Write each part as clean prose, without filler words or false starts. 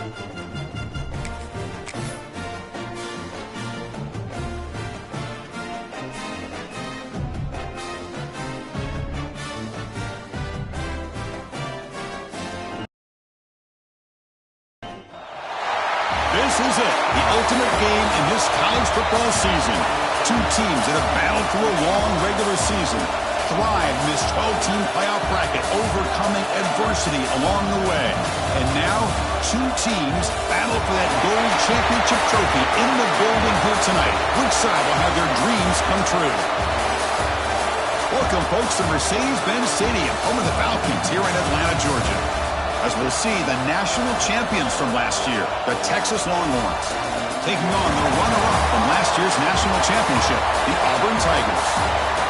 This is it, the ultimate game in this college football season. Two teams that have battled through a long regular season, thrived in this 12-team playoff bracket, overcoming adversity along the way. And now, two teams battle for that gold championship trophy in the building here tonight. Which side will have their dreams come true? Welcome, folks, to Mercedes-Benz Stadium, home of the Falcons here in Atlanta, Georgia. As we'll see the national champions from last year, the Texas Longhorns, taking on the runner-up from last year's national championship, the Auburn Tigers.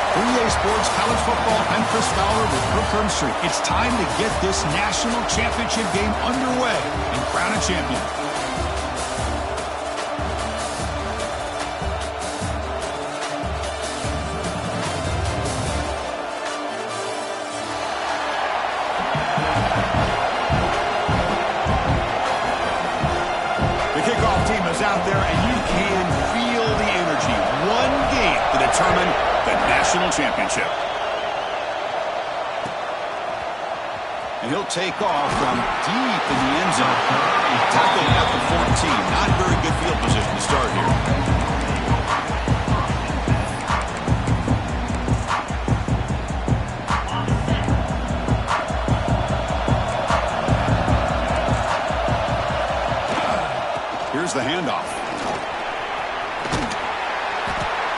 For EA Sports College Football, I'm Chris Fowler with Kirk Herbstreit. It's time to get this national championship game underway and crown a champion. Out there, and you can feel the energy. One game to determine the national championship. And he'll take off from deep in the end zone. Tackled at the 14. Not very good field position to start here. The handoff.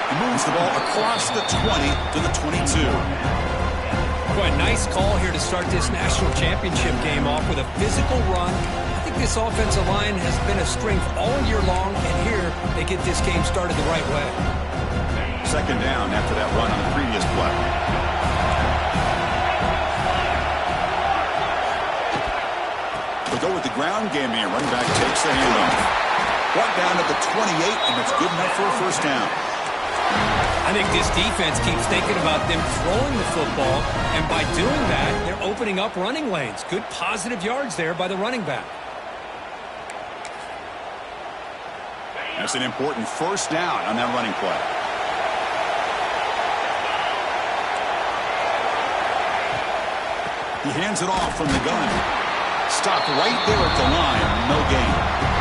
He moves the ball across the 20 to the 22. Boy, nice call here to start this national championship game off with a physical run. I think this offensive line has been a strength all year long, and here they get this game started the right way. Second down after that run on the previous play. We'll go with the ground game here. Running back takes the handoff. Brought down at the 28, and it's good enough for a first down. I think this defense keeps thinking about them throwing the football, and by doing that, they're opening up running lanes. Good positive yards there by the running back. That's an important first down on that running play. He hands it off from the gun. Stopped right there at the line. No gain.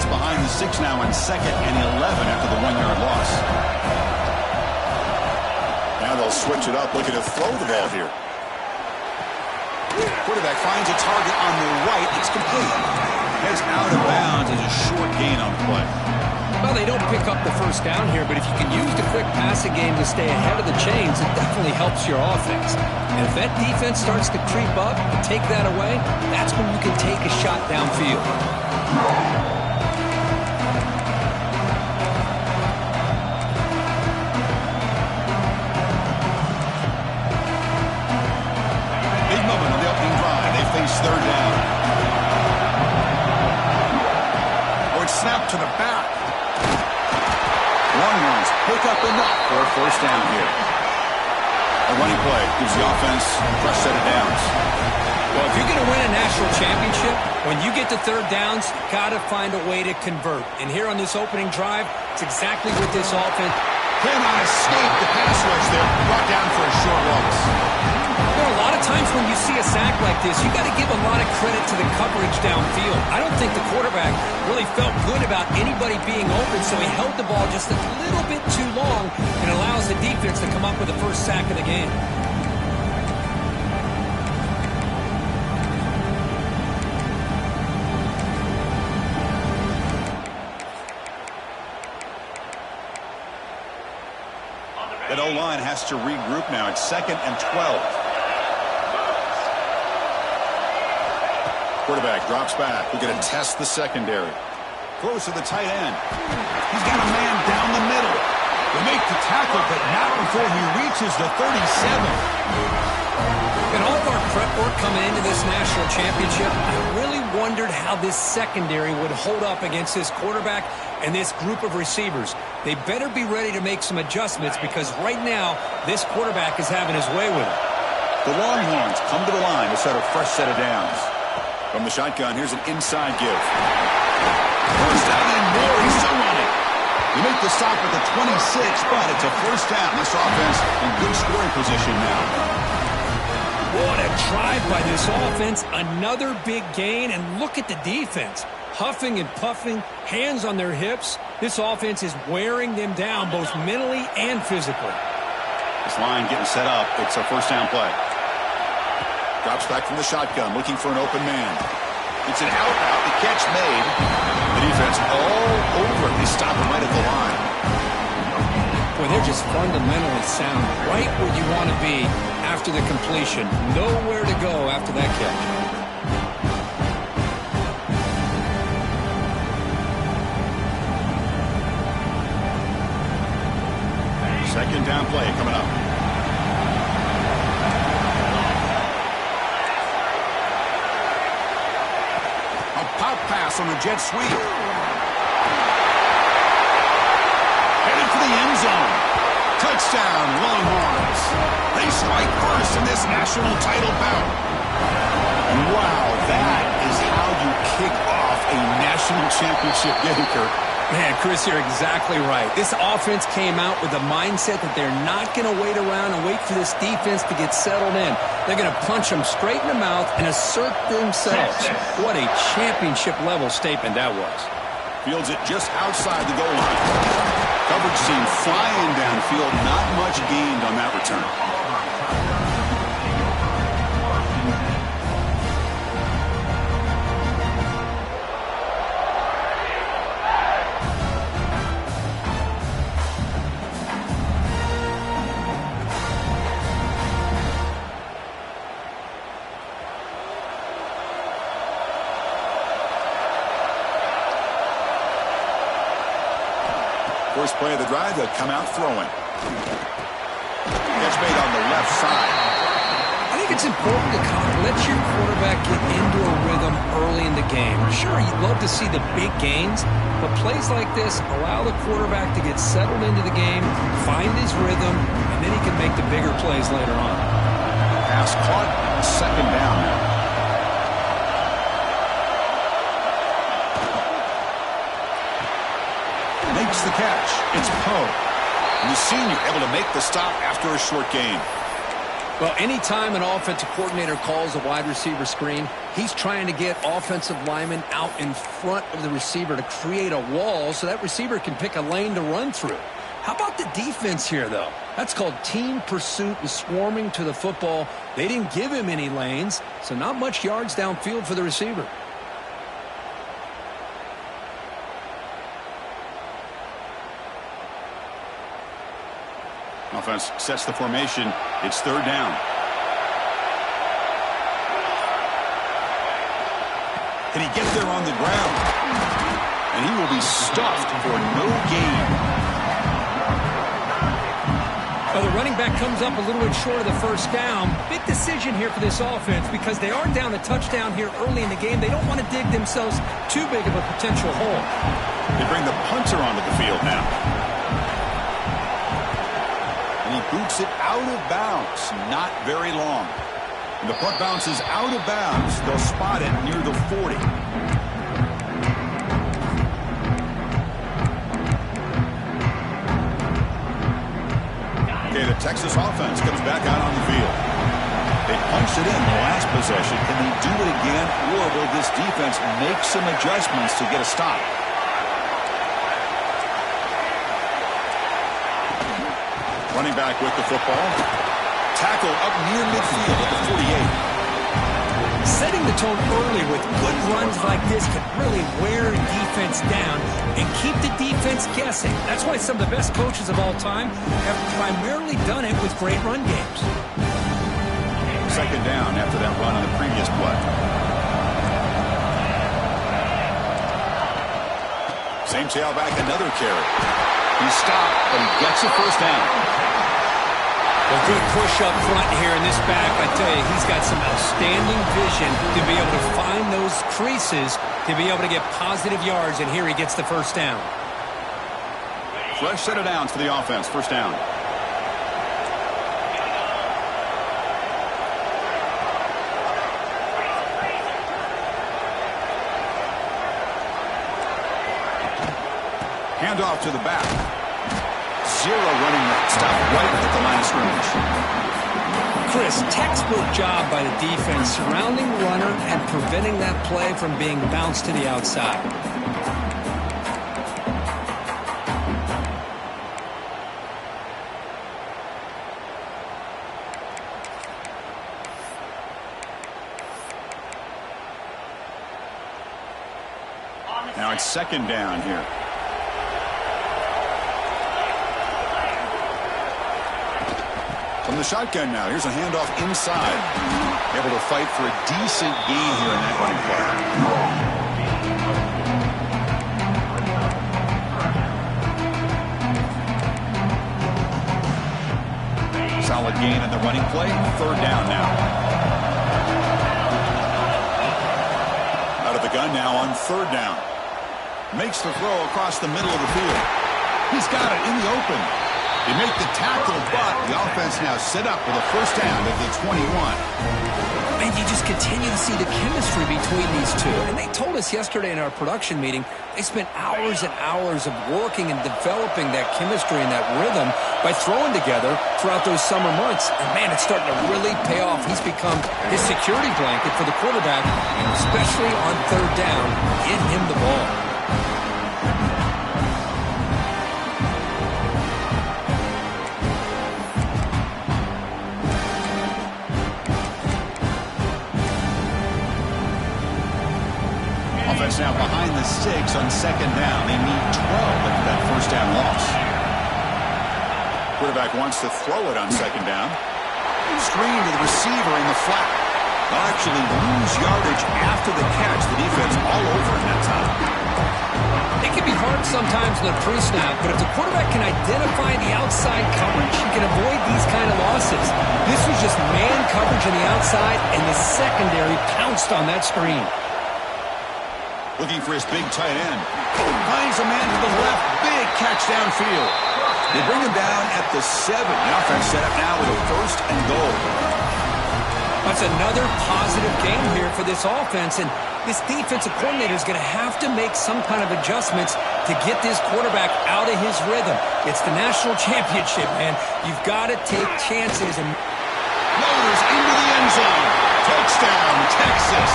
Behind the 6 now on 2nd and 11 after the 1-yard loss. Now they'll switch it up, looking to throw the ball here. Quarterback finds a target on the right. It's complete. Heads out of bounds as a short gain on the play. Well, they don't pick up the first down here, but if you can use the quick passing game to stay ahead of the chains, it definitely helps your offense. And if that defense starts to creep up and take that away, that's when you can take a shot downfield. Third down. Or it's snapped to the back. Longhorns pick up enough for a first down here. A running play gives the offense a fresh set of downs. Well, if you're going to win a national championship, when you get to third downs, you've got to find a way to convert. And here on this opening drive, it's exactly what this offense. Cannot escape the pass rush there. Brought down for a short loss. There are a lot of times when you see a sack like this, you got to give a lot of credit to the coverage downfield. I don't think the quarterback really felt good about anybody being open, so he held the ball just a little bit too long and allows the defense to come up with the first sack of the game. That O-line has to regroup now. It's 2nd and 12. Quarterback drops back. We're going to test the secondary. Close to the tight end. He's got a man down the middle. They make the tackle, but not before he reaches the 37. In all of our prep or coming into this national championship, I really wondered how this secondary would hold up against this quarterback and this group of receivers. They better be ready to make some adjustments because right now, this quarterback is having his way with it. The Longhorns come to the line to set a fresh set of downs. From the shotgun, here's an inside give. First down and more. He's still running. They make the stop at the 26, but it's a first down. This offense in good scoring position now. What a drive by this offense. Another big gain, and look at the defense. Huffing and puffing, hands on their hips. This offense is wearing them down both mentally and physically. This line getting set up. It's a first down play. Drops back from the shotgun, looking for an open man. It's an out route. The catch made. The defense all over it. They stop him right at the line. Boy, they're just fundamentally sound. Right where you want to be after the completion. Nowhere to go after that catch. Second down play coming up. A pop pass on the jet sweep. Headed for the end zone. Touchdown, Longhorns. They strike first in this national title bout. Wow, that is how you kick off a national championship game, Kirk. Man, Chris, you're exactly right. This offense came out with the mindset that they're not going to wait around and wait for this defense to get settled in. They're going to punch them straight in the mouth and assert themselves. What a championship-level statement that was. Fields it just outside the goal line. Coverage team flying downfield. Not much gained on that return. First play of the drive, they'll come out throwing. Catch made on the left side. I think it's important to kind of let your quarterback get into a rhythm early in the game. Sure, you'd love to see the big gains, but plays like this allow the quarterback to get settled into the game, find his rhythm, and then he can make the bigger plays later on. Pass caught, second down now. Makes the catch. It's Poe. And the senior able to make the stop after a short gain. Well, anytime an offensive coordinator calls a wide receiver screen, he's trying to get offensive linemen out in front of the receiver to create a wall so that receiver can pick a lane to run through. How about the defense here, though? That's called team pursuit and swarming to the football. They didn't give him any lanes, so not much yards downfield for the receiver. Offense sets the formation. It's third down. Can he get there on the ground? And he will be stuffed for no gain. Well, the running back comes up a little bit short of the first down. Big decision here for this offense because they are down a touchdown here early in the game. They don't want to dig themselves too big of a potential hole. They bring the punter onto the field now. And he boots it out of bounds. Not very long. And the punt bounces out of bounds. They'll spot it near the 40. Okay, the Texas offense comes back out on the field. They punched it in the last possession. Can they do it again, or will this defense make some adjustments to get a stop? Running back with the football. Tackle up near midfield at the 48. Setting the tone early with good runs like this can really wear a defense down and keep the defense guessing. That's why some of the best coaches of all time have primarily done it with great run games. Second down after that run on the previous play. Same tailback, another carry. He stopped, but he gets a first down. Well, good push up front here in this back. I tell you, he's got some outstanding vision to be able to find those creases, to be able to get positive yards, and here he gets the first down. Fresh set of downs for the offense. First down. Handoff to the back. Zero running stop right at the line of scrimmage. Chris, textbook job by the defense surrounding the runner and preventing that play from being bounced to the outside. Now it's second down here. From the shotgun now, here's a handoff inside. Able to fight for a decent gain here in that running play. Solid gain in the running play. Third down now. Out of the gun now on third down. Makes the throw across the middle of the field. He's got it in the open. They make the tackle, but the offense now set up with a first down at the 21. And you just continue to see the chemistry between these two. And they told us yesterday in our production meeting, they spent hours and hours of working and developing that chemistry and that rhythm by throwing together throughout those summer months. And, man, it's starting to really pay off. He's become his security blanket for the quarterback, and especially on third down, get him the ball. Now behind the 6 on second down. They need 12 after that first down loss. Quarterback wants to throw it on second down. Screen to the receiver in the flat. They'll actually lose yardage after the catch. The defense all over in that time. It can be hard sometimes in the pre-snap, but if the quarterback can identify the outside coverage, he can avoid these kind of losses. This was just man coverage on the outside, and the secondary pounced on that screen. Looking for his big tight end. Finds a man to the left. Big catch downfield. They bring him down at the 7. The offense set up now with a first and goal. That's another positive game here for this offense, and this defensive coordinator is going to have to make some kind of adjustments to get this quarterback out of his rhythm. It's the national championship, man. You've got to take chances. And Loaders into the end zone. Touchdown, Texas.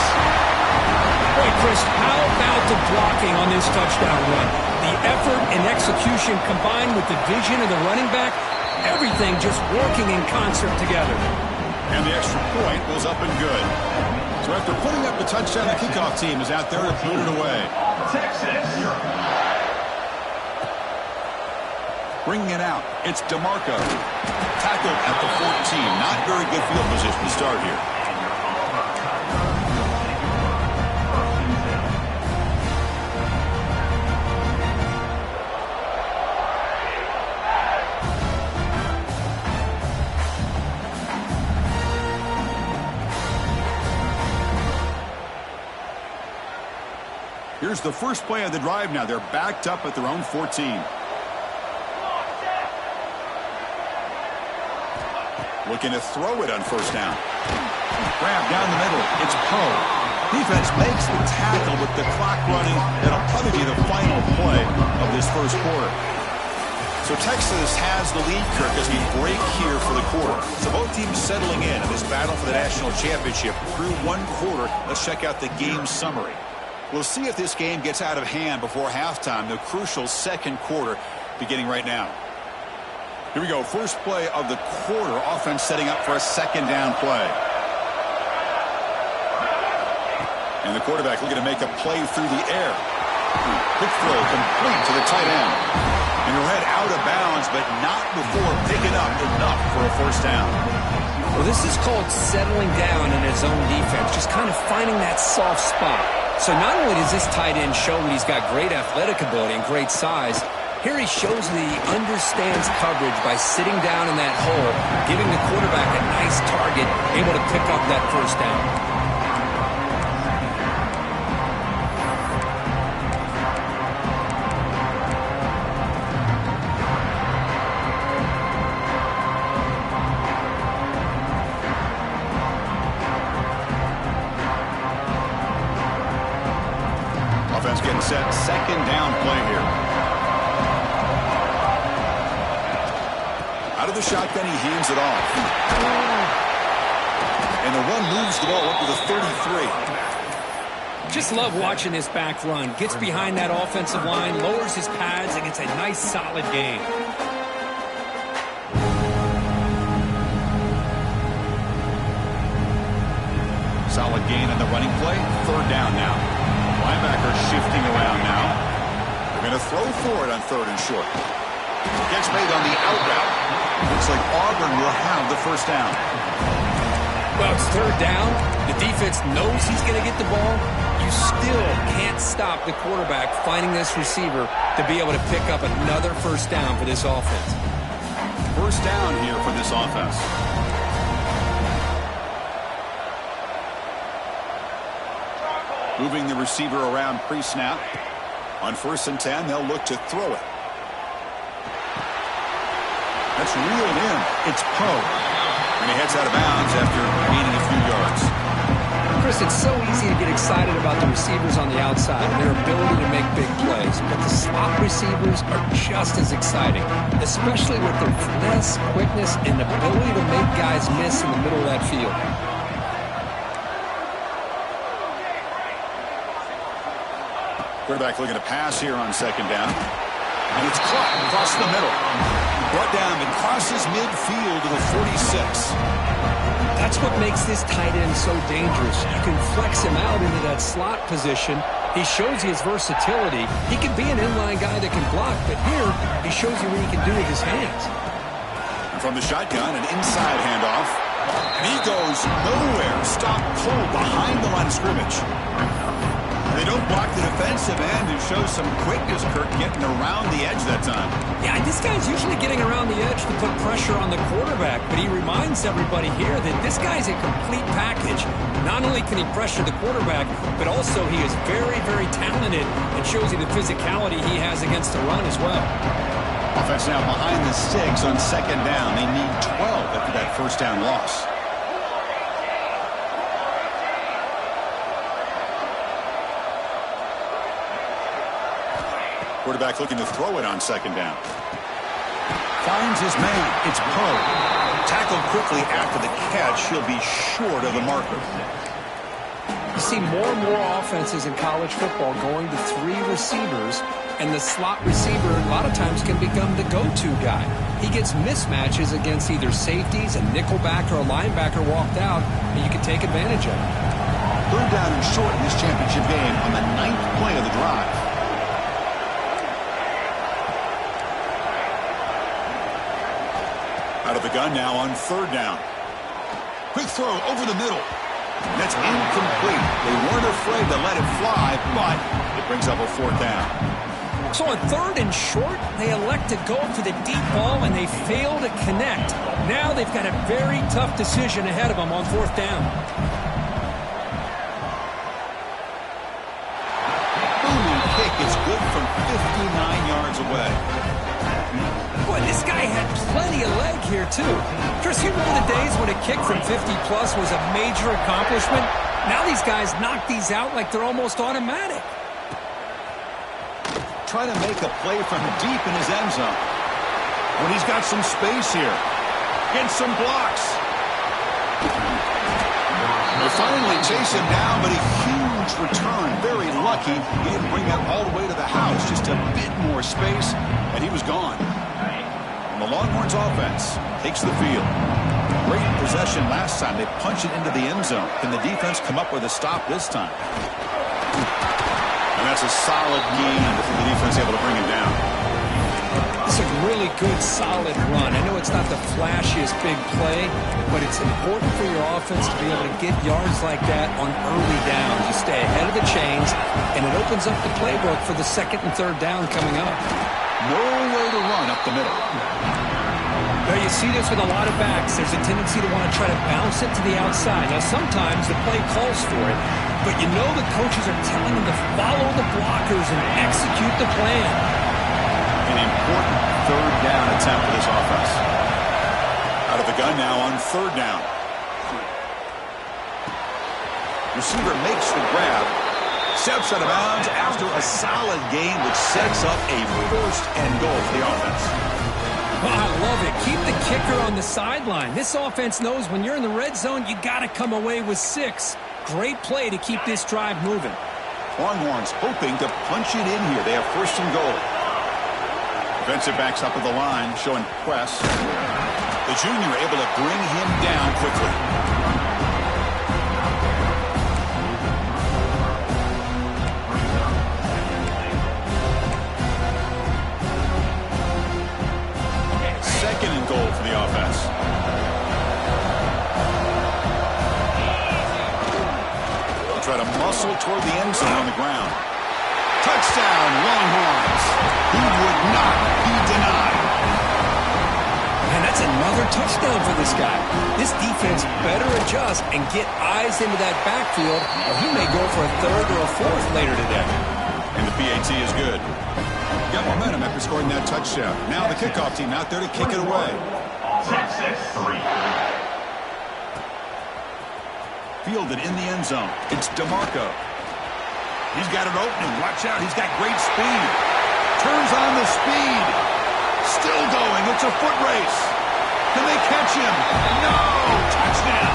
Boy, Chris, how about the blocking on this touchdown run? The effort and execution combined with the vision of the running back, everything just working in concert together. And the extra point goes up and good. So after putting up the touchdown, the kickoff team is out there to put it away. Texas. Bringing it out, it's DeMarco. Tackled at the 14. Not very good field position to start here. Here's the first play of the drive now. They're backed up at their own 14. Looking to throw it on first down. Grab down the middle. It's Poe. Defense makes the tackle with the clock running. That'll probably be the final play of this first quarter. So Texas has the lead, Kirk, as we break here for the quarter. So both teams settling in this battle for the national championship through one quarter. Let's check out the game summary. We'll see if this game gets out of hand before halftime, the crucial second quarter beginning right now. Here we go. First play of the quarter. Offense setting up for a second down play. And the quarterback looking to make a play through the air. Quick throw complete to the tight end. And he'll head out of bounds, but not before picking up enough for a first down. Well, this is called settling down in his own defense, just kind of finding that soft spot. So not only does this tight end show that he's got great athletic ability and great size, Here he shows that he understands coverage by sitting down in that hole, giving the quarterback a nice target, able to pick up that first down. Offense getting set. Second down play here. Out of the shotgun, he hands it off. And the run moves the ball up to the 33. Just love watching this back run. Gets behind that offensive line, lowers his pads, and gets a nice, solid gain. Solid gain on the running play. Third down now. Linebacker shifting around now. They're going to throw for it on third and short. Gets made on the out route. Looks like Auburn will have the first down. Well, it's third down. The defense knows he's going to get the ball. You still can't stop the quarterback finding this receiver to be able to pick up another first down for this offense. First down here for this offense. Moving the receiver around pre-snap. On 1st and 10, they'll look to throw it. That's reeled in. It's Poe. And he heads out of bounds after gaining a few yards. Chris, it's so easy to get excited about the receivers on the outside and their ability to make big plays. But the slot receivers are just as exciting, especially with their finesse, quickness, and ability to make guys miss in the middle of that field. Quarterback looking to pass here on second down. And it's caught across the middle. Brought down and crosses midfield to the 46. That's what makes this tight end so dangerous. You can flex him out into that slot position. He shows you his versatility. He can be an inline guy that can block, but here he shows you what he can do with his hands. And from the shotgun, an inside handoff. And he goes nowhere. Stopped cold behind the line of scrimmage. They don't block the defensive end and show some quickness, Kirk, getting around the edge that time. Yeah, this guy's usually getting around the edge to put pressure on the quarterback, but he reminds everybody here that this guy's a complete package. Not only can he pressure the quarterback, but also he is very, very talented and shows you the physicality he has against the run as well. Offense now behind the sticks on second down. They need 12 after that first down loss. Quarterback looking to throw it on second down. Finds his man. It's Poe. Tackled quickly after the catch. He'll be short of the marker. You see more and more offenses in college football going to 3 receivers, and the slot receiver a lot of times can become the go-to guy. He gets mismatches against either safeties, a nickelback, or a linebacker walked out, and you can take advantage of it. Third down and short in this championship game on the 9th play of the drive. Out of the gun now on third down. Quick throw over the middle. That's incomplete. They weren't afraid to let it fly, but it brings up a fourth down. So on third and short, they elect to go for the deep ball, and they fail to connect. Now they've got a very tough decision ahead of them on fourth down. Booming kick is good from 59 yards away. Boy, this guy had plenty of leg here, too. Chris, you remember the days when a kick from 50-plus was a major accomplishment? Now these guys knock these out like they're almost automatic. Try to make a play from deep in his end zone. When he's got some space here. Gets some blocks. They finally chase him down, but a huge return. Very lucky he didn't bring that all the way to the house. Just a bit more space, and he was gone. The Longhorns offense takes the field. Great possession last time. They punch it into the end zone. Can the defense come up with a stop this time? And that's a solid gain before the defense able to bring him down. It's a really good, solid run. I know it's not the flashiest big play, but it's important for your offense to be able to get yards like that on early downs. You stay ahead of the chains, and it opens up the playbook for the second and third down coming up. Nowhere to run up the middle. Now you see this with a lot of backs. There's a tendency to want to try to bounce it to the outside. Now sometimes the play calls for it, but you know the coaches are telling them to follow the blockers and execute the plan. An important third down attempt for this offense. Out of the gun now on third down. Receiver makes the grab. Steps out of bounds after a solid gain, which sets up a first and goal for the offense. Oh, I love it. Keep the kicker on the sideline. This offense knows when you're in the red zone, you got to come away with 6. Great play to keep this drive moving. Longhorns hoping to punch it in here. They have first and goal. Defensive backs up at the line, showing press. The junior able to bring him down quickly. Second and goal for the offense. They'll try to muscle toward the end zone on the ground. Touchdown, Longhorns. He would not be denied. And that's another touchdown for this guy. This defense better adjust and get eyes into that backfield, or he may go for a third or a fourth later today. And the PAT is good. Got momentum after scoring that touchdown. Now the kickoff team out there to kick it away. Fielded in the end zone. It's DeMarco. He's got an opening. Watch out. He's got great speed. Turns on the speed. Still going. It's a foot race. Can they catch him? No! Touchdown!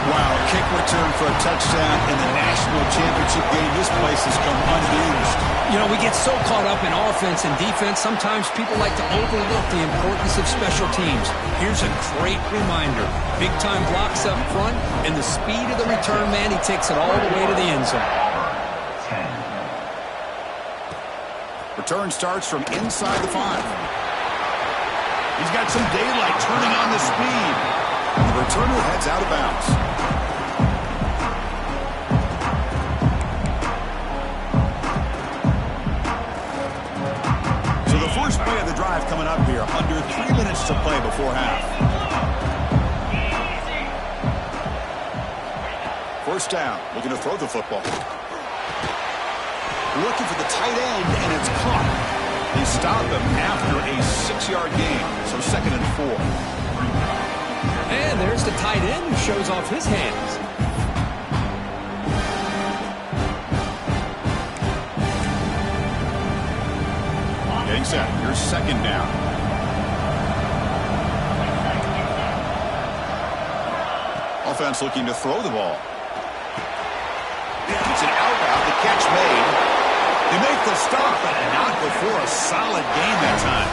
Wow, kick return for a touchdown in the national championship game. This place has come unhinged. You know, we get so caught up in offense and defense, sometimes people like to overlook the importance of special teams. Here's a great reminder. Big-time blocks up front, and the speed of the return man, he takes it all the way to the end zone. Return starts from inside the 5. He's got some daylight turning on the speed. The returner heads out of bounds. So the first play of the drive coming up here. Under 3 minutes to play before half. First down. Looking to throw the football. Looking for the tight end, and it's caught. They stop him after a 6-yard gain. So second and 4. And there's the tight end who shows off his hands. Getting set. Here's second down. Offense looking to throw the ball. It's an out route. The catch made. They make the stop, but not before a solid gain that time.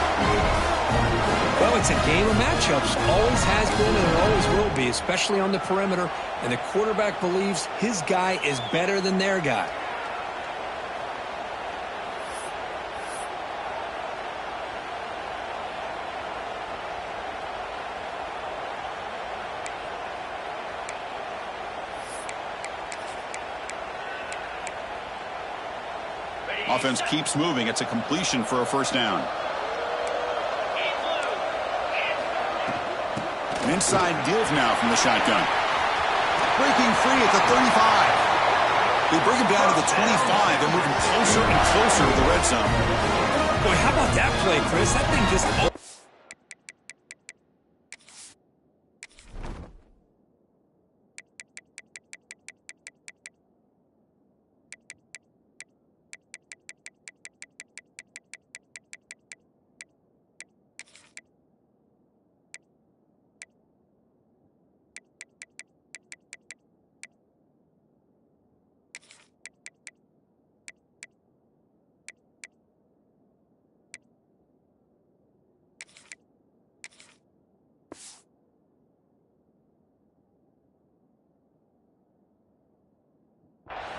Well, it's a game of matchups. Always has been and it always will be, especially on the perimeter. And the quarterback believes his guy is better than their guy. Offense keeps moving. It's a completion for a first down. An inside give now from the shotgun. Breaking free at the 35. They bring him down to the 25. They're moving closer and closer to the red zone. Boy, how about that play, Chris? That thing just...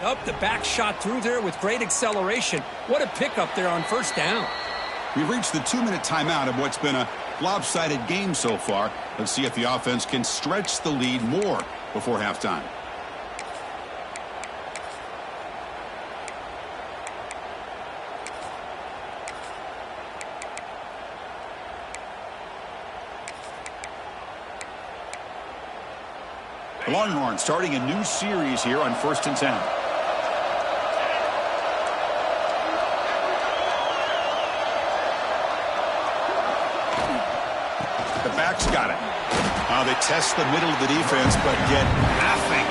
Up the back shot through there with great acceleration. What a pickup there on first down. We've reached the 2-minute timeout of what's been a lopsided game so far. Let's see if the offense can stretch the lead more before halftime. The Longhorns starting a new series here on 1st and 10. The back's got it. They test the middle of the defense, but get nothing.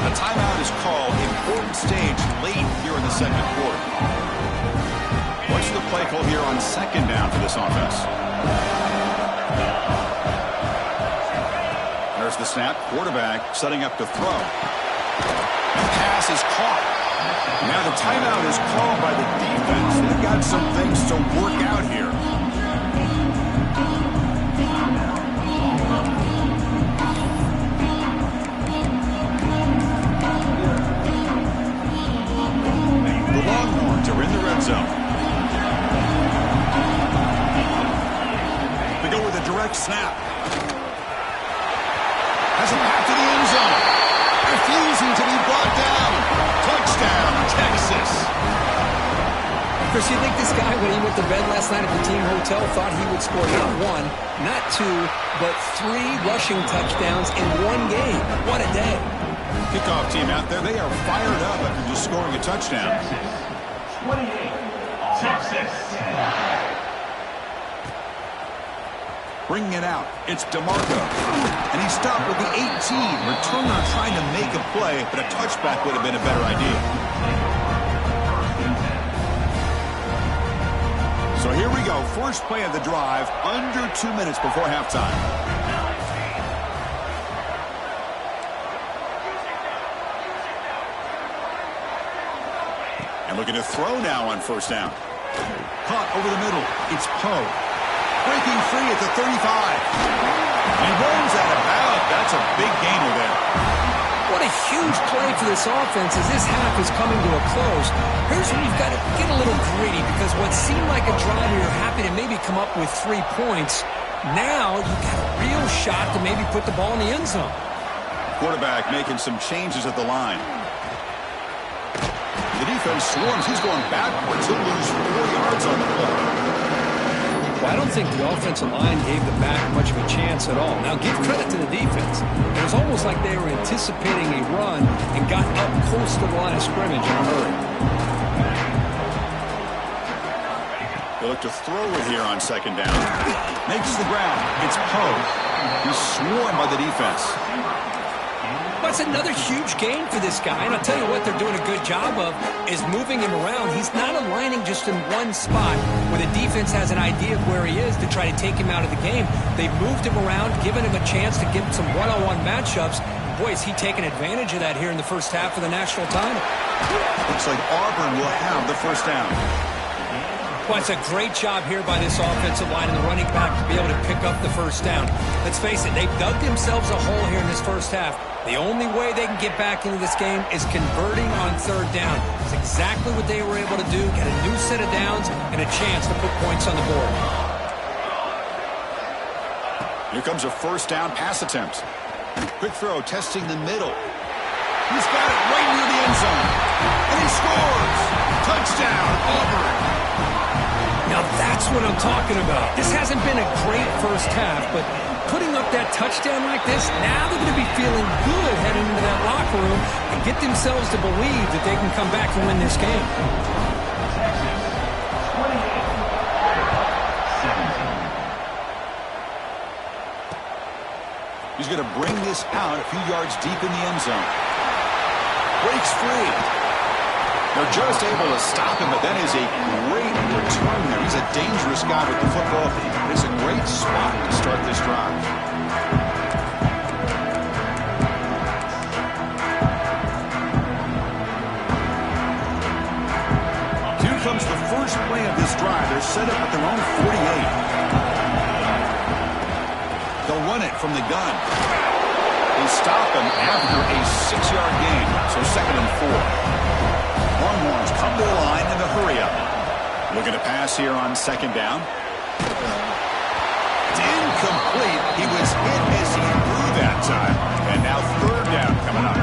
A timeout is called. Important stage late here in the second quarter. What's the play call here on 2nd down for this offense? There's the snap. Quarterback setting up to throw. The pass is caught. Now the timeout is called by the defense. They've got some things to work out here. The Longhorns are in the red zone. They go with a direct snap. Has it back to the end zone. Refusing to be brought down. Touchdown, Texas. Chris, you think this guy, when he went to bed last night at the team hotel, thought he would score not 1, not 2, but 3 rushing touchdowns in one game? What a day. Kickoff team out there. They are fired up after just scoring a touchdown. 28, Texas. Bringing it out, it's DeMarco. And he stopped with the 18. Returner trying to make a play, but a touchback would have been a better idea. So here we go. First play of the drive, under 2 minutes before halftime. And looking to throw now on 1st down. Caught over the middle. It's Poe. Breaking free at the 35. He runs out of bounds. That's a big gainer there. What a huge play for this offense as this half is coming to a close. Here's where you've got to get a little greedy, because what seemed like a drive where you're happy to maybe come up with 3 points, now you've got a real shot to maybe put the ball in the end zone. Quarterback making some changes at the line. The defense swarms. He's going backwards. He'll lose 4 yards on the play. Well, I don't think the offensive line gave the back much of a chance at all. Now, give credit to the defense. It was almost like they were anticipating a run and got up close to the line of scrimmage in a hurry. They look to throw it here on 2nd down. Makes the ground. It's Poe. He's swarmed by the defense. That's another huge gain for this guy. And I'll tell you what they're doing a good job of is moving him around. He's not aligning just in one spot where the defense has an idea of where he is to try to take him out of the game. They've moved him around, given him a chance to give him some one-on-one matchups. Boy, is he taking advantage of that here in the first half of the national title. Looks like Auburn will have the 1st down. Well, it's a great job here by this offensive line and the running back to be able to pick up the 1st down. Let's face it, they've dug themselves a hole here in this first half. The only way they can get back into this game is converting on 3rd down. It's exactly what they were able to do, get a new set of downs and a chance to put points on the board. Here comes a 1st down pass attempt. Quick throw, testing the middle. He's got it right near the end zone. And he scores! Touchdown, Auburn! Now that's what I'm talking about. This hasn't been a great first half, but putting up that touchdown like this, now they're going to be feeling good heading into that locker room and get themselves to believe that they can come back and win this game. He's going to bring this out a few yards deep in the end zone. Breaks free. They're just able to stop him, but that is a great return there. He's a dangerous guy with the football. It's a great spot to start this drive. Here comes the first play of this drive. They're set up at their own 48. They'll run it from the gun. They stop him after a 6-yard gain, so 2nd and 4. Longhorns come to the line in the hurry-up. Looking to pass here on 2nd down. It's incomplete. He was hit as he threw that time. And now 3rd down coming up.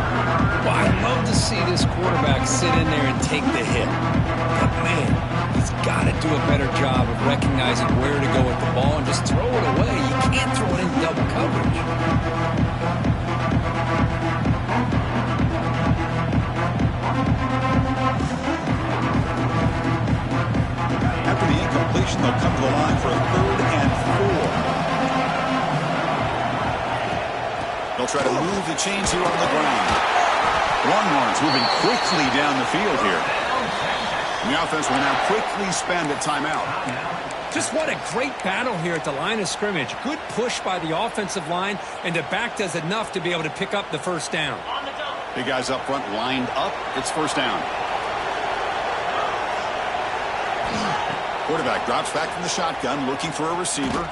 Well, I'd love to see this quarterback sit in there and take the hit. But, man, he's got to do a better job of recognizing where to go with the ball and just throw it away. You can't throw it in double coverage. try to move the chains here on the ground. Longhorns moving quickly down the field here. The offense will now quickly spend a timeout. Just what a great battle here at the line of scrimmage. Good push by the offensive line, and the back does enough to be able to pick up the first down. Big guys up front lined up. It's first down. Quarterback drops back from the shotgun, looking for a receiver.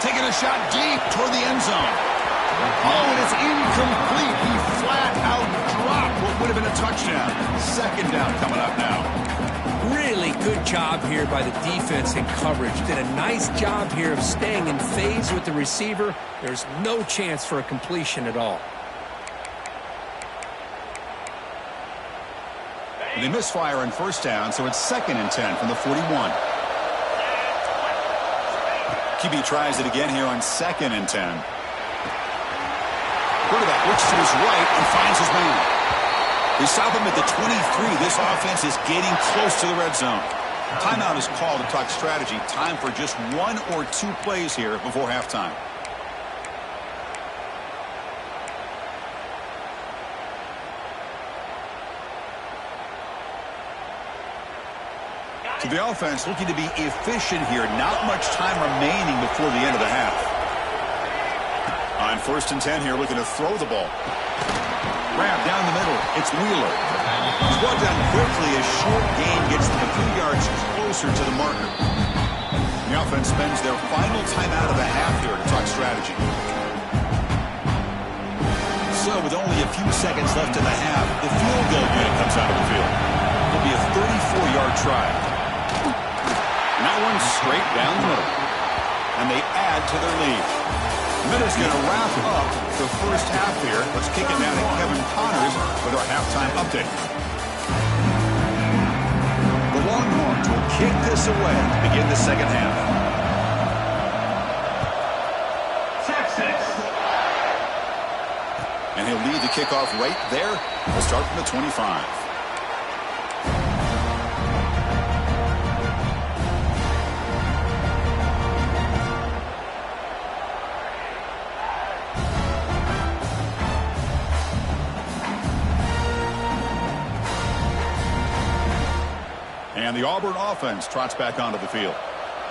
Taking a shot deep toward the end zone. Oh, and it's incomplete. He flat out dropped what would have been a touchdown. Second down coming up now. Really good job here by the defense in coverage. Did a nice job here of staying in phase with the receiver. There's no chance for a completion at all. They misfire on first down, so it's 2nd and 10 from the 41. QB tries it again here on 2nd and 10. Quarterback looks to his right and finds his man. They stop him at the 23. This offense is getting close to the red zone. Timeout is called to talk strategy. Time for just 1 or 2 plays here before halftime. To the offense, looking to be efficient here. Not much time remaining before the end of the half. On 1st and 10 here, looking to throw the ball. Grab down the middle. It's Wheeler. He's brought down quickly as short gain gets them a few yards closer to the marker. The offense spends their final timeout of the half here to talk strategy. So with only a few seconds left in the half, the field goal unit comes out of the field. It'll be a 34-yard try. And that one's straight down the middle. And they add to their lead. Minutes going to wrap up the first half here. Let's kick it down to Kevin Connors with our halftime update. The Longhorns will kick this away to begin the second half. Texas. And he'll lead the kickoff right there. We'll start from the 25. And the Auburn offense trots back onto the field.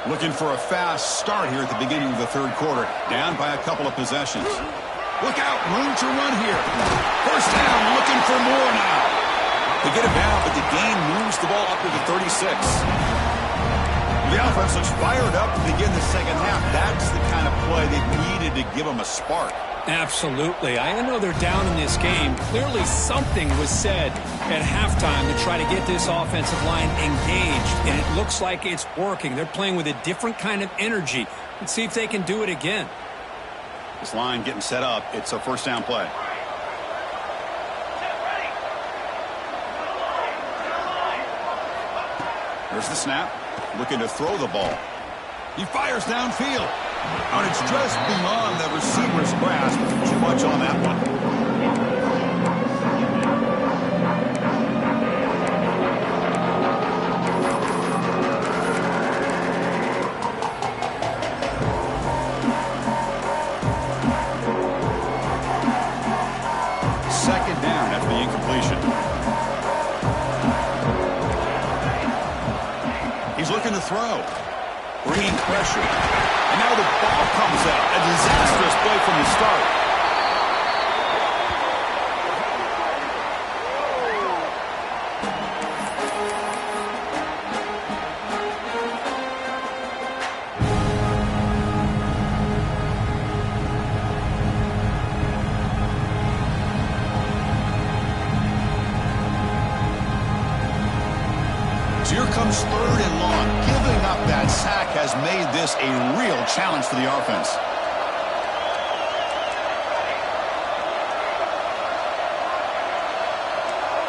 Looking for a fast start here at the beginning of the third quarter. Down by a couple of possessions. Look out, room to run here. First down, looking for more now. They get it down, but the gain moves the ball up to the 36. The offense looks fired up to begin the second half. That's the kind of play they needed to give them a spark. Absolutely. I know they're down in this game. Clearly something was said at halftime to try to get this offensive line engaged, and it looks like it's working. They're playing with a different kind of energy. Let's see if they can do it again. This line getting set up. It's a first down play. There's the snap. Looking to throw the ball. He fires downfield. And it's just beyond the receiver's grasp. Too much on that one. Second down after the incompletion. He's looking to throw. Bringing pressure. And now the ball comes out. A disastrous play from the start. So here comes 3rd and long. Giving up that sack has made this a real challenge for the offense.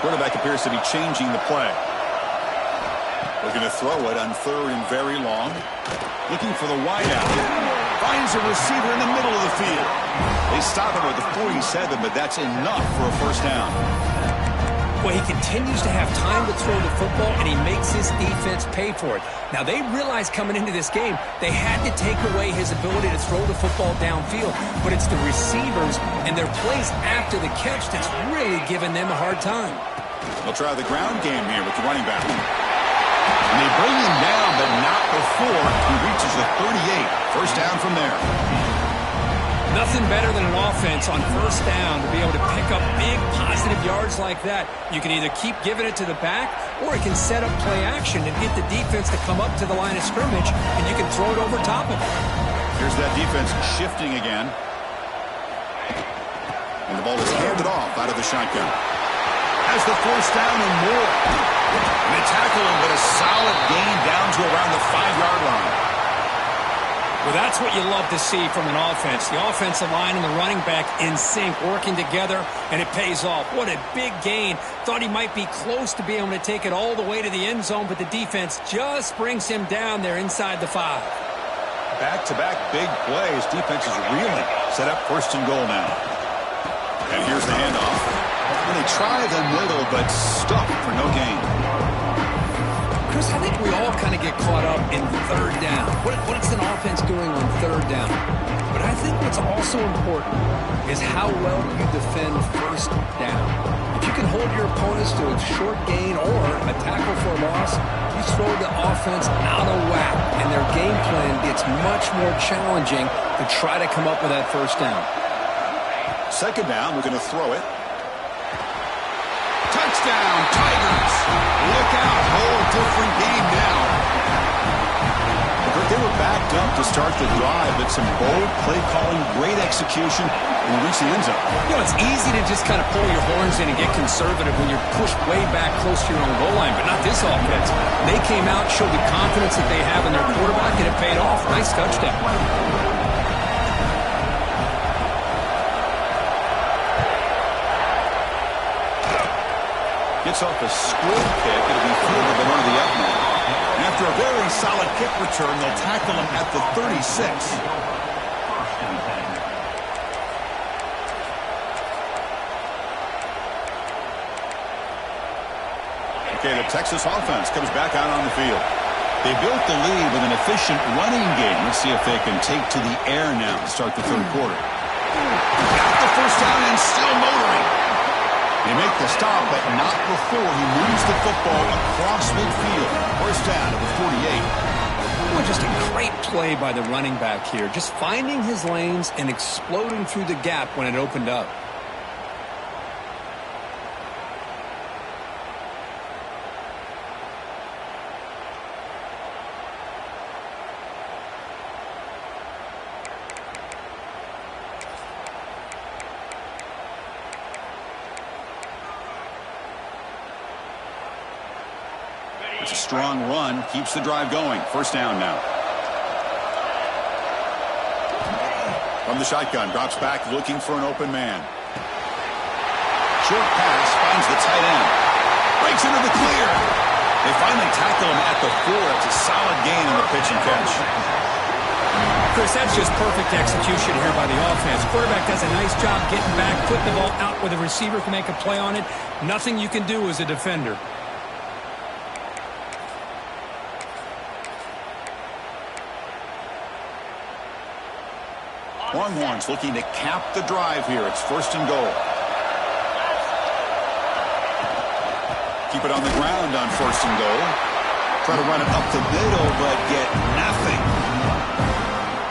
Quarterback appears to be changing the play. Looking to throw it on 3rd and very long. Looking for the wideout. Finds a receiver in the middle of the field. They stop him at the 47, but that's enough for a first down. Well, he continues to have time to throw the football, and he makes his defense pay for it. Now, they realized coming into this game they had to take away his ability to throw the football downfield, but it's the receivers and their plays after the catch that's really giving them a hard time. They'll try the ground game here with the running back. And they bring him down, but not before he reaches the 38. First down from there. Nothing better than an offense on first down to be able to pick up big positive yards like that. You can either keep giving it to the back, or it can set up play action and get the defense to come up to the line of scrimmage, and you can throw it over top of them. Here's that defense shifting again. And the ball is handed off out of the shotgun. Has the first down and more. And they tackle him, but a solid gain down to around the 5-yard line. Well, that's what you love to see from an offense. The offensive line and the running back in sync, working together, and it pays off. What a big gain. Thought he might be close to being able to take it all the way to the end zone, but the defense just brings him down there inside the 5. Back-to-back big plays. Defense is reeling. Set up first and goal now. And here's the handoff. And they try the middle, but stuck for no gain. Chris, I think we all kind of get caught up in third down. What's an offense doing on third down? But I think what's also important is how well you defend first down. If you can hold your opponents to a short gain or a tackle for a loss, you throw the offense out of whack, and their game plan gets much more challenging to try to come up with that first down. Second down, we're going to throw it. Touchdown, Tigers. Look out, whole different game now. But they were backed up to start the drive, but some bold play calling, great execution, and reach the end zone. You know, it's easy to just kind of pull your horns in and get conservative when you're pushed way back close to your own goal line, but not this offense. They came out, showed the confidence that they have in their quarterback, and it paid off. Nice touchdown. Gets off a squib kick. It'll be fielded by one of the up men. After a very solid kick return, they'll tackle him at the 36. Okay, the Texas offense comes back out on the field. They built the lead with an efficient running game. Let's see if they can take to the air now to start the third quarter. Got the first down and still motoring. They make the stop, but not before he moves the football across midfield. First down at the 48. Well, just a great play by the running back here. Just finding his lanes and exploding through the gap when it opened up. It's a strong run, keeps the drive going. First down now. From the shotgun, drops back looking for an open man. Short pass, finds the tight end. Breaks into the clear. They finally tackle him at the 4. It's a solid gain in the pitch and catch. Chris, that's just perfect execution here by the offense. Quarterback does a nice job getting back, putting the ball out where the receiver can make a play on it. Nothing you can do as a defender. Longhorns looking to cap the drive here. It's first and goal. Keep it on the ground on first and goal. Try to run it up the middle, but get nothing.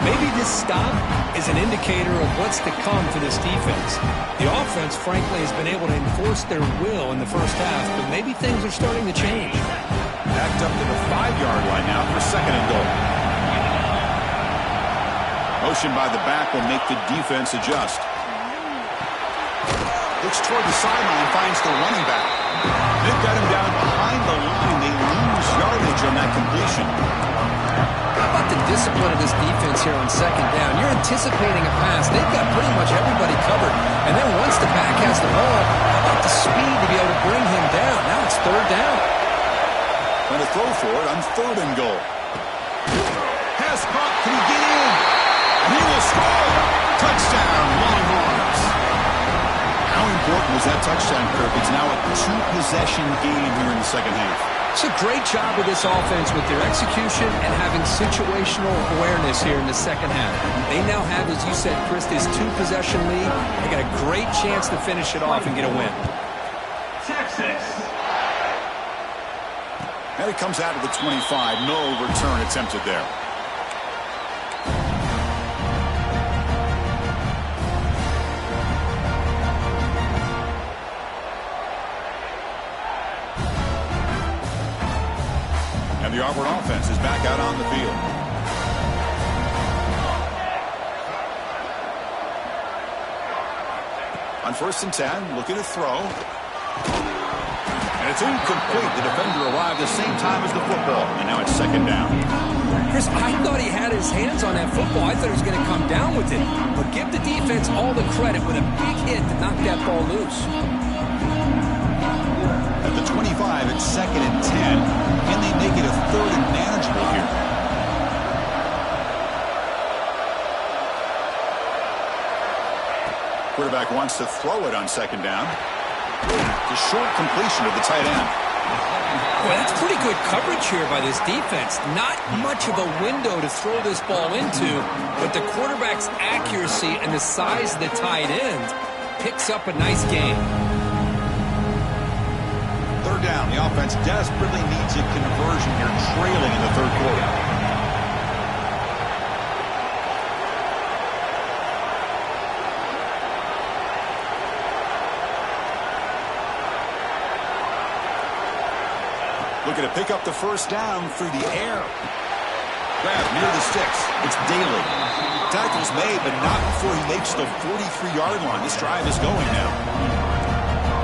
Maybe this stop is an indicator of what's to come for this defense. The offense, frankly, has been able to enforce their will in the first half, but maybe things are starting to change. Backed up to the 5-yard line now for second and goal. Motion by the back will make the defense adjust. Looks toward the sideline, finds the running back. They've got him down behind the line. They lose yardage on that completion. How about the discipline of this defense here on second down? You're anticipating a pass. They've got pretty much everybody covered. And then once the back has the ball, how about the speed to be able to bring him down? Now it's third down. Going to throw for it on third and goal. Pass caught. Can he get in? He will score. Touchdown, Longhorns. How important was that touchdown, Kirk. It's now a two-possession game here in the second half. It's a great job of this offense with their execution and having situational awareness here in the second half. They now have, as you said, Chris, this two-possession lead. They got a great chance to finish it off and get a win. Texas. And it comes out of the 25. No return attempted there. And the Auburn offense is back out on the field. On 1st and 10, looking to throw. And it's incomplete. The defender arrived the same time as the football. And now it's 2nd down. Chris, I thought he had his hands on that football. I thought he was going to come down with it. But give the defense all the credit with a big hit to knock that ball loose. At the 25, it's 2nd and 10. Can they make it a 3rd and manageable here? Quarterback wants to throw it on 2nd down. The short completion of the tight end. Well, that's pretty good coverage here by this defense. Not much of a window to throw this ball into, but the quarterback's accuracy and the size of the tight end picks up a nice game. 3rd down. The offense desperately needs a conversion here, trailing in the 3rd quarter. Looking to pick up the 1st down through the air. Grab near the sticks. It's Daly. Tackle's made, but not before he makes the 43-yard line. This drive is going now.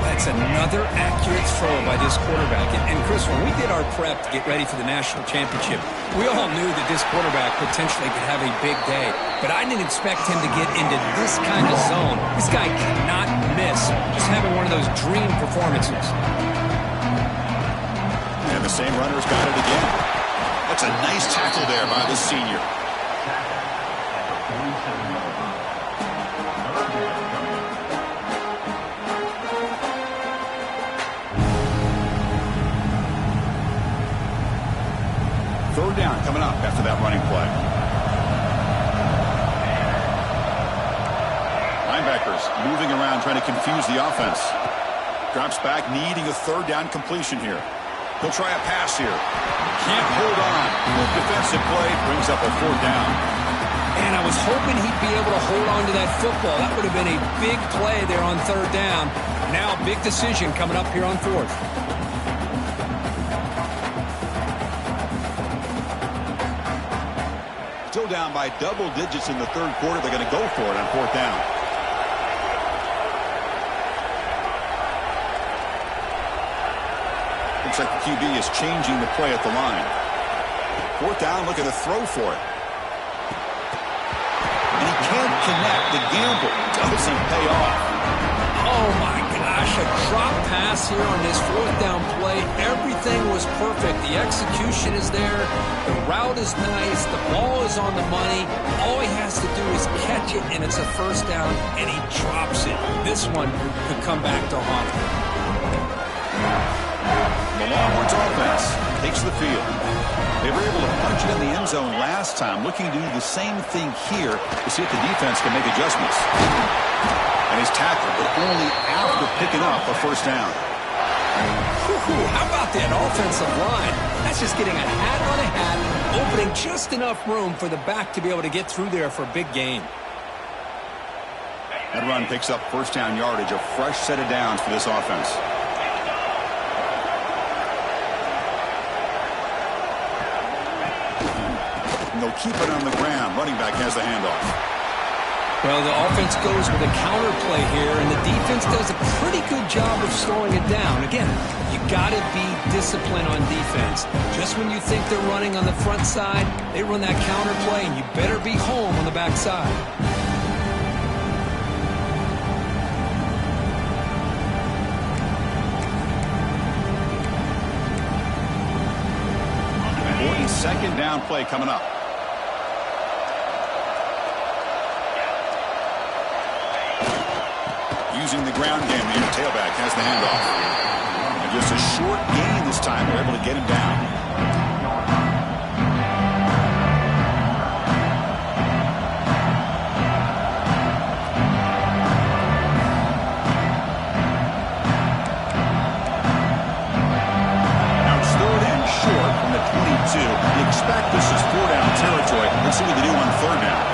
That's another accurate throw by this quarterback. And Chris, when we did our prep to get ready for the national championship, we all knew that this quarterback potentially could have a big day. But I didn't expect him to get into this kind of zone. This guy cannot miss. Just having one of those dream performances. And the same runner's got it again. That's a nice tackle there by the senior. Third down coming up after that running play. Linebackers moving around trying to confuse the offense. Drops back needing a 3rd down completion here. He'll try a pass here. Can't hold on. Good defensive play brings up a 4th down. And I was hoping he'd be able to hold on to that football. That would have been a big play there on 3rd down. Now big decision coming up here on 4th. Still down by double digits in the 3rd quarter. They're going to go for it on 4th down. Looks like the QB is changing the play at the line. 4th down, looking to throw for it. And he can't connect. The gamble doesn't pay off. Oh, my gosh. A drop pass here on this 4th down play. Everything was perfect. The execution is there. The route is nice. The ball is on the money. All he has to do is catch it, and it's a 1st down, and he drops it. This one could come back to haunt him. The Longhorns offense takes the field. They were able to punch it in the end zone last time, looking to do the same thing here to see if the defense can make adjustments. And he's tackled, but only after picking up a 1st down. How about that offensive line? That's just getting a hat on a hat, opening just enough room for the back to be able to get through there for a big gain. That run picks up 1st down yardage, a fresh set of downs for this offense. They'll keep it on the ground. Running back has the handoff. Well, the offense goes with a counter play here, and the defense does a pretty good job of slowing it down. Again, you got to be disciplined on defense. Just when you think they're running on the front side, they run that counter play, and you better be home on the back side. Second down play coming up. using the ground game here. Tailback has the handoff. And just a short gain this time. They're able to get him down. You expect this is 4-down territory. Let's see what they do on 3rd down.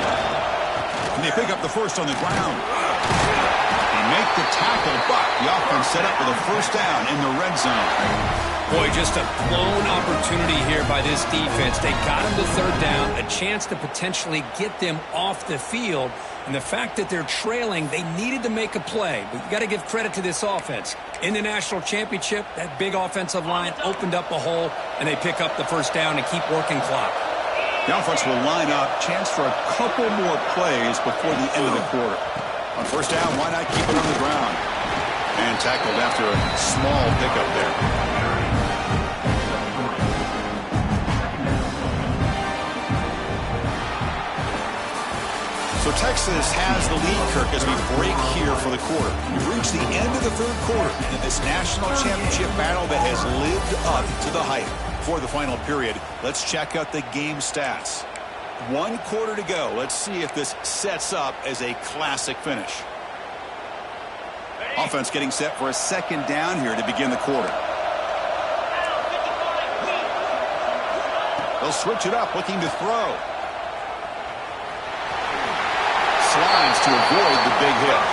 And they pick up the first on the ground. They make the tackle, but the offense set up with a 1st down in the red zone. Boy, just a blown opportunity here by this defense. They got him to 3rd down, a chance to potentially get them off the field. And the fact that they're trailing, they needed to make a play. But you got to give credit to this offense. In the national championship, that big offensive line opened up a hole, and they pick up the 1st down and keep working clock. The offense will line up. Chance for a couple more plays before the end of the quarter. On 1st down, why not keep it on the ground? And tackled after a small pickup there. So Texas has the lead, Kirk, as we break here for the quarter. We've reached the end of the 3rd quarter in this national championship battle that has lived up to the hype. For the final period, let's check out the game stats. 1 quarter to go. Let's see if this sets up as a classic finish. Offense getting set for a 2nd down here to begin the quarter. They'll switch it up, looking to throw. Slides to avoid the big hit.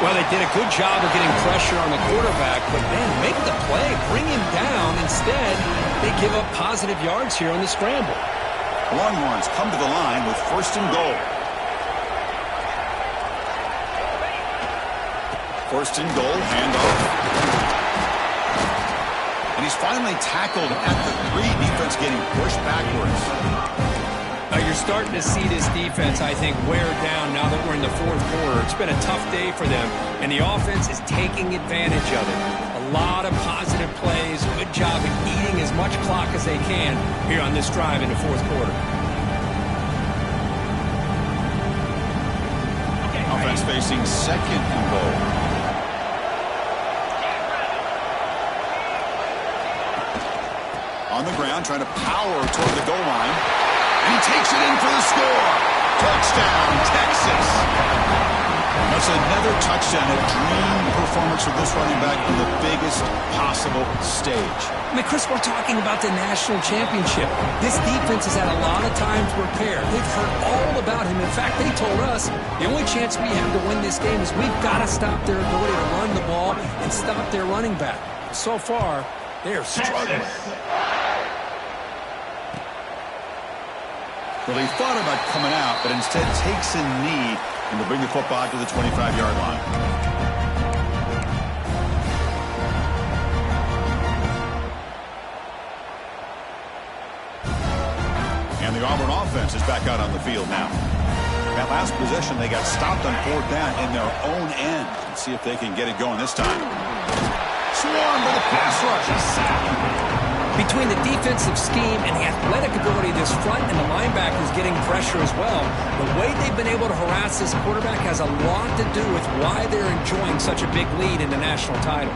Well, they did a good job of getting pressure on the quarterback, but man, make the play, bring him down. Instead, they give up positive yards here on the scramble. Longhorns come to the line with 1st and goal. 1st and goal, handoff. And he's finally tackled at the 3. Defense getting pushed backwards. You're starting to see this defense, I think, wear down now that we're in the 4th quarter. It's been a tough day for them, and the offense is taking advantage of it. A lot of positive plays, good job at eating as much clock as they can here on this drive in the 4th quarter. Offense facing 2nd and goal. On the ground, trying to power toward the goal line. And he takes it in for the score. Touchdown, Texas. That's another touchdown, a dream performance for this running back on the biggest possible stage. I mean, Chris, we're talking about the national championship. This defense has had a lot of time to prepare. They've heard all about him. In fact, they told us the only chance we have to win this game is we've got to stop their ability to run the ball and stop their running back. So far, they are struggling. Well, he thought about coming out, but instead takes a knee and will bring the football to the 25-yard line. And the Auburn offense is back out on the field now. That last possession, they got stopped on 4th down in their own end. Let's see if they can get it going this time. Swarm with a pass rush. A sack. Between the defensive scheme and the athletic ability of this front and the linebackers getting pressure as well, the way they've been able to harass this quarterback has a lot to do with why they're enjoying such a big lead in the national title.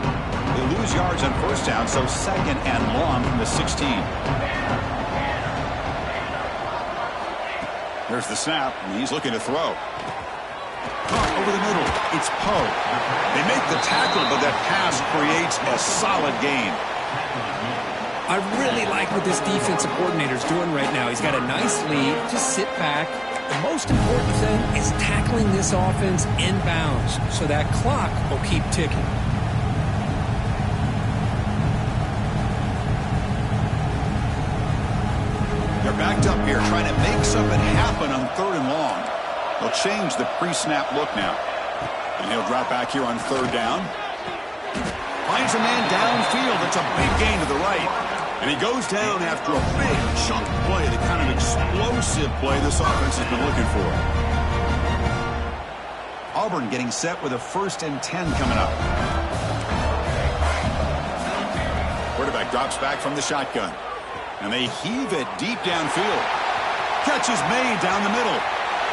They lose yards on 1st down, so 2nd and long from the 16. There's the snap, and he's looking to throw. Caught over the middle. It's Poe. They make the tackle, but that pass creates a solid gain. I really like what this defensive coordinator is doing right now. He's got a nice lead. Just sit back. The most important thing is tackling this offense inbounds so that clock will keep ticking. They're backed up here trying to make something happen on 3rd and long. They'll change the pre-snap look now. And he'll drop back here on 3rd down. Finds a man downfield. That's a big gain to the right. And he goes down after a big chunk play, the kind of explosive play this offense has been looking for. Auburn getting set with a 1st and 10 coming up. Quarterback drops back from the shotgun. And they heave it deep downfield. Catch is made down the middle.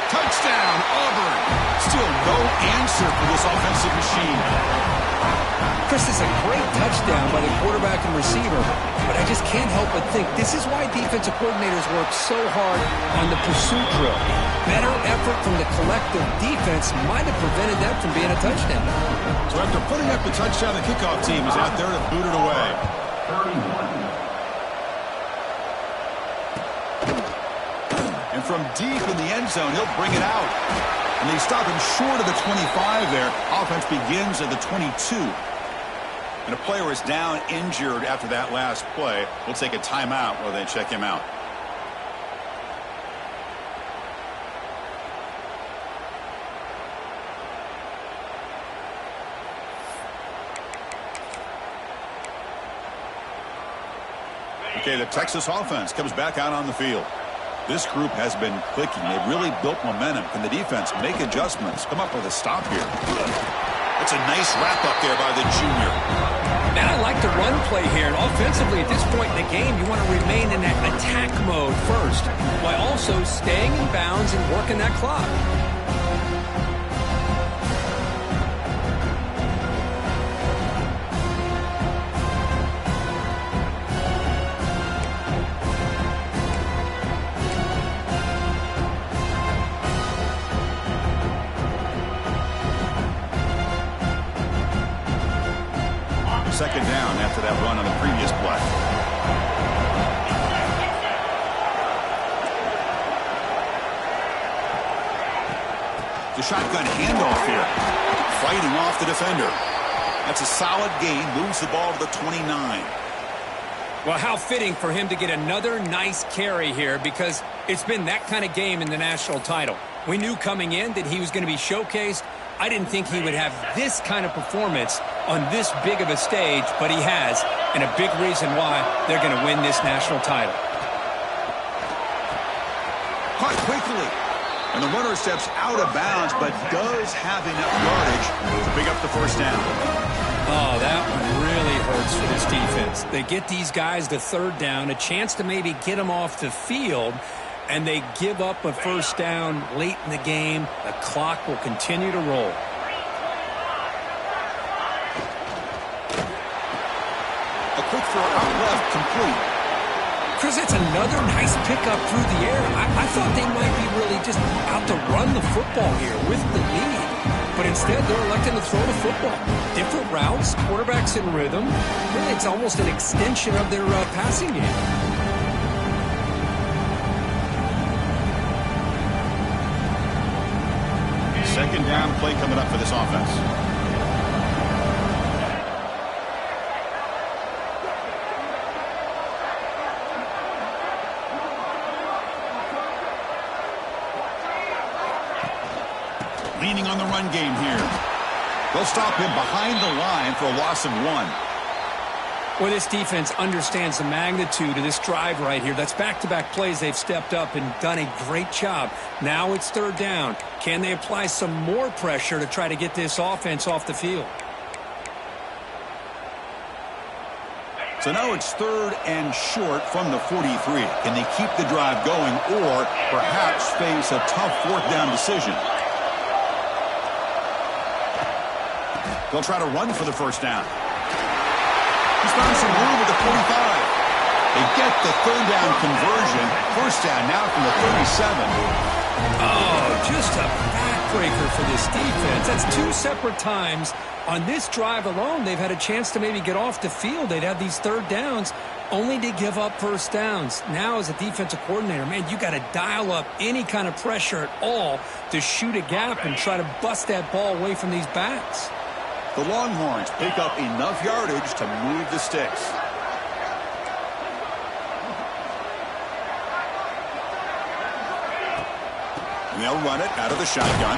Touchdown, Auburn. Still no answer for this offensive machine. Chris, is a great touchdown by the quarterback and receiver, but I just can't help but think this is why defensive coordinators work so hard on the pursuit drill. Better effort from the collective defense might have prevented that from being a touchdown. So after putting up the touchdown, the kickoff team is out there to boot it away. 31. And from deep in the end zone, he'll bring it out. And they stop him short of the 25 there. Offense begins at the 22. And a player is down injured after that last play. We'll take a timeout while they check him out. Okay, the Texas offense comes back out on the field. This group has been clicking. They've really built momentum. Can the defense make adjustments? Come up with a stop here. That's a nice wrap up there by the junior. And I like the run play here. And offensively, at this point in the game, you want to remain in that attack mode first, while also staying in bounds and working that clock. Second down after that run on the previous play. The shotgun handoff here. Fighting off the defender. That's a solid gain. Moves the ball to the 29. Well, how fitting for him to get another nice carry here, because it's been that kind of game in the national title. We knew coming in that he was going to be showcased. I didn't think he would have this kind of performance on this big of a stage, but he has, and a big reason why they're going to win this national title. Caught quickly, and the runner steps out of bounds, but does have enough yardage to pick up the first down. Oh, that one really hurts for this defense. They get these guys the third down, a chance to maybe get them off the field, and they give up a first down late in the game. The clock will continue to roll. A quick throw out left, complete. Chris, that's another nice pickup through the air. I thought they might be really just out to run the football here with the lead. But instead, they're electing to throw the football. Different routes, quarterbacks in rhythm. Really, it's almost an extension of their passing game. Second down play coming up for this offense. Leaning on the run game here. They'll stop him behind the line for a loss of 1. Well, this defense understands the magnitude of this drive right here. That's back-to-back plays. They've stepped up and done a great job. Now it's third down. Can they apply some more pressure to try to get this offense off the field? So now it's third and short from the 43. Can they keep the drive going or perhaps face a tough fourth down decision? They'll try to run for the first down. He's found some room at the 45. They get the third down conversion. First down now from the 37. Oh, just a backbreaker for this defense. That's two separate times. On this drive alone, they've had a chance to maybe get off the field. They'd have these third downs only to give up first downs. Now as a defensive coordinator, man, you got to dial up any kind of pressure at all to shoot a gap and try to bust that ball away from these backs. The Longhorns pick up enough yardage to move the sticks. And they'll run it out of the shotgun.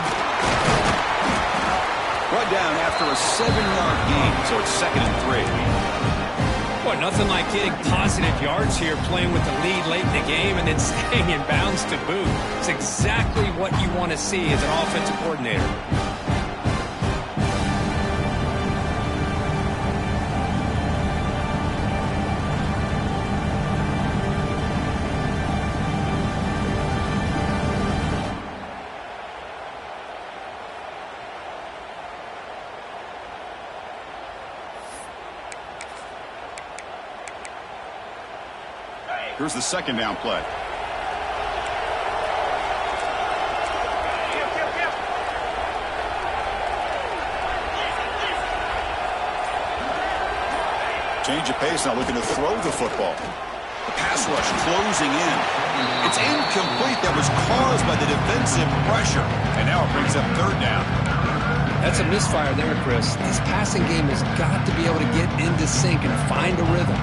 Brought down after a 7-yard gain, so it's 2nd and 3. Boy, nothing like getting positive yards here, playing with the lead late in the game and then staying in bounds to boot. It's exactly what you want to see as an offensive coordinator. Here's the second down play. Change of pace, now looking to throw the football. The pass rush closing in. It's incomplete. That was caused by the defensive pressure. And now it brings up third down. That's a misfire there, Chris. This passing game has got to be able to get into sync and find a rhythm.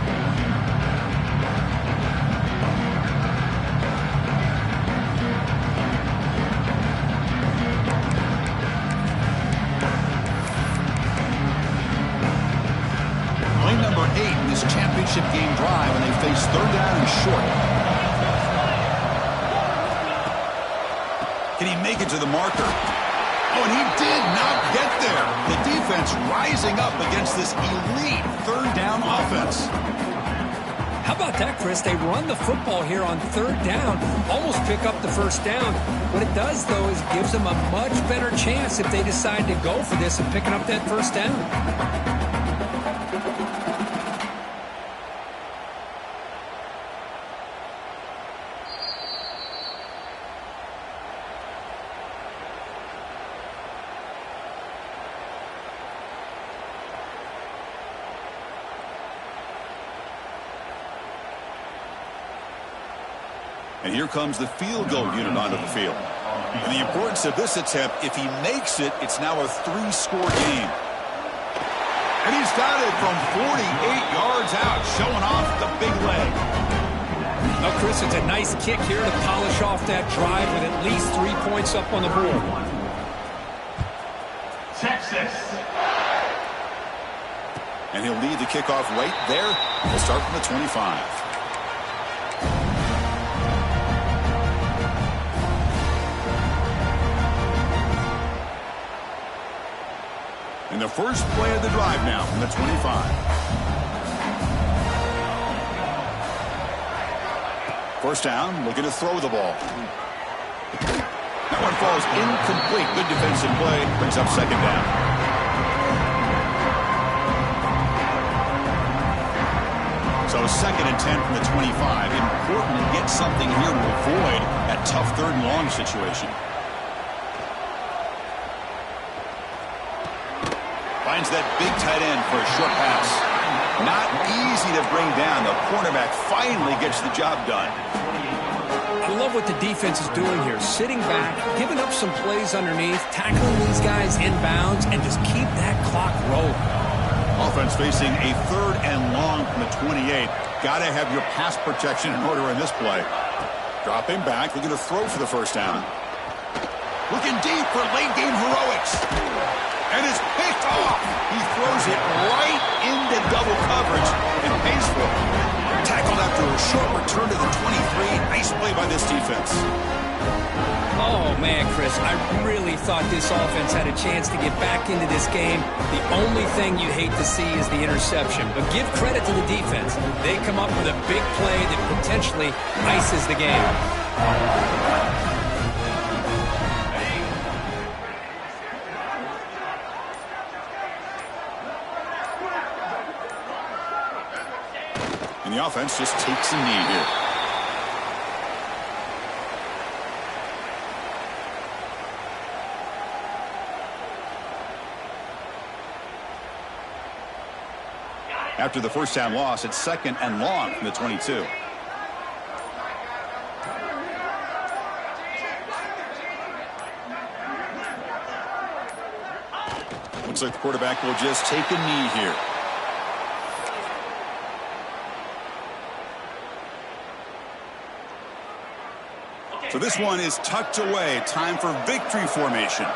Number 8 in this championship game drive, and they face third down and short. Can he make it to the marker? Oh, and he did not get there. The defense rising up against this elite third down offense. How about that, Chris? They run the football here on third down, almost pick up the first down. What it does, though, is gives them a much better chance if they decide to go for this and picking up that first down. And here comes the field goal unit onto the field. And the importance of this attempt, if he makes it, it's now a 3-score game. And he's got it from 48 yards out, showing off the big leg. Well, Chris, it's a nice kick here to polish off that drive with at least 3 points up on the board. Texas. And he'll lead the kickoff right there. He'll start from the 25. And the first play of the drive now from the 25. First down, looking to throw the ball. That one falls incomplete. Good defensive play. Brings up second down. So second and 10 from the 25. Important to get something here to avoid that tough third and long situation. Finds that big tight end for a short pass. Not easy to bring down. The cornerback finally gets the job done. I love what the defense is doing here. Sitting back, giving up some plays underneath, tackling these guys inbounds, and just keep that clock rolling. Offense facing a third and long from the 28. Got to have your pass protection in order in this play. Dropping back, looking to throw for the first down. Looking deep for late game heroics. And it's picked off. He throws it right into double coverage and pays for it. Tackled after a short return to the 23. Nice play by this defense. Oh, man, Chris, I really thought this offense had a chance to get back into this game. The only thing you hate to see is the interception. But give credit to the defense. They come up with a big play that potentially ices the game. And the offense just takes a knee here. After the first down loss, it's second and long from the 22. Looks like the quarterback will just take a knee here. So this one is tucked away. Time for victory formation.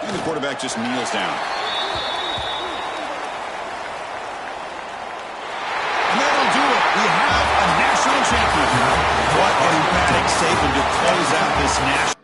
And the quarterback just kneels down. And that'll do it. We have a national champion. What an emphatic statement to close out this national.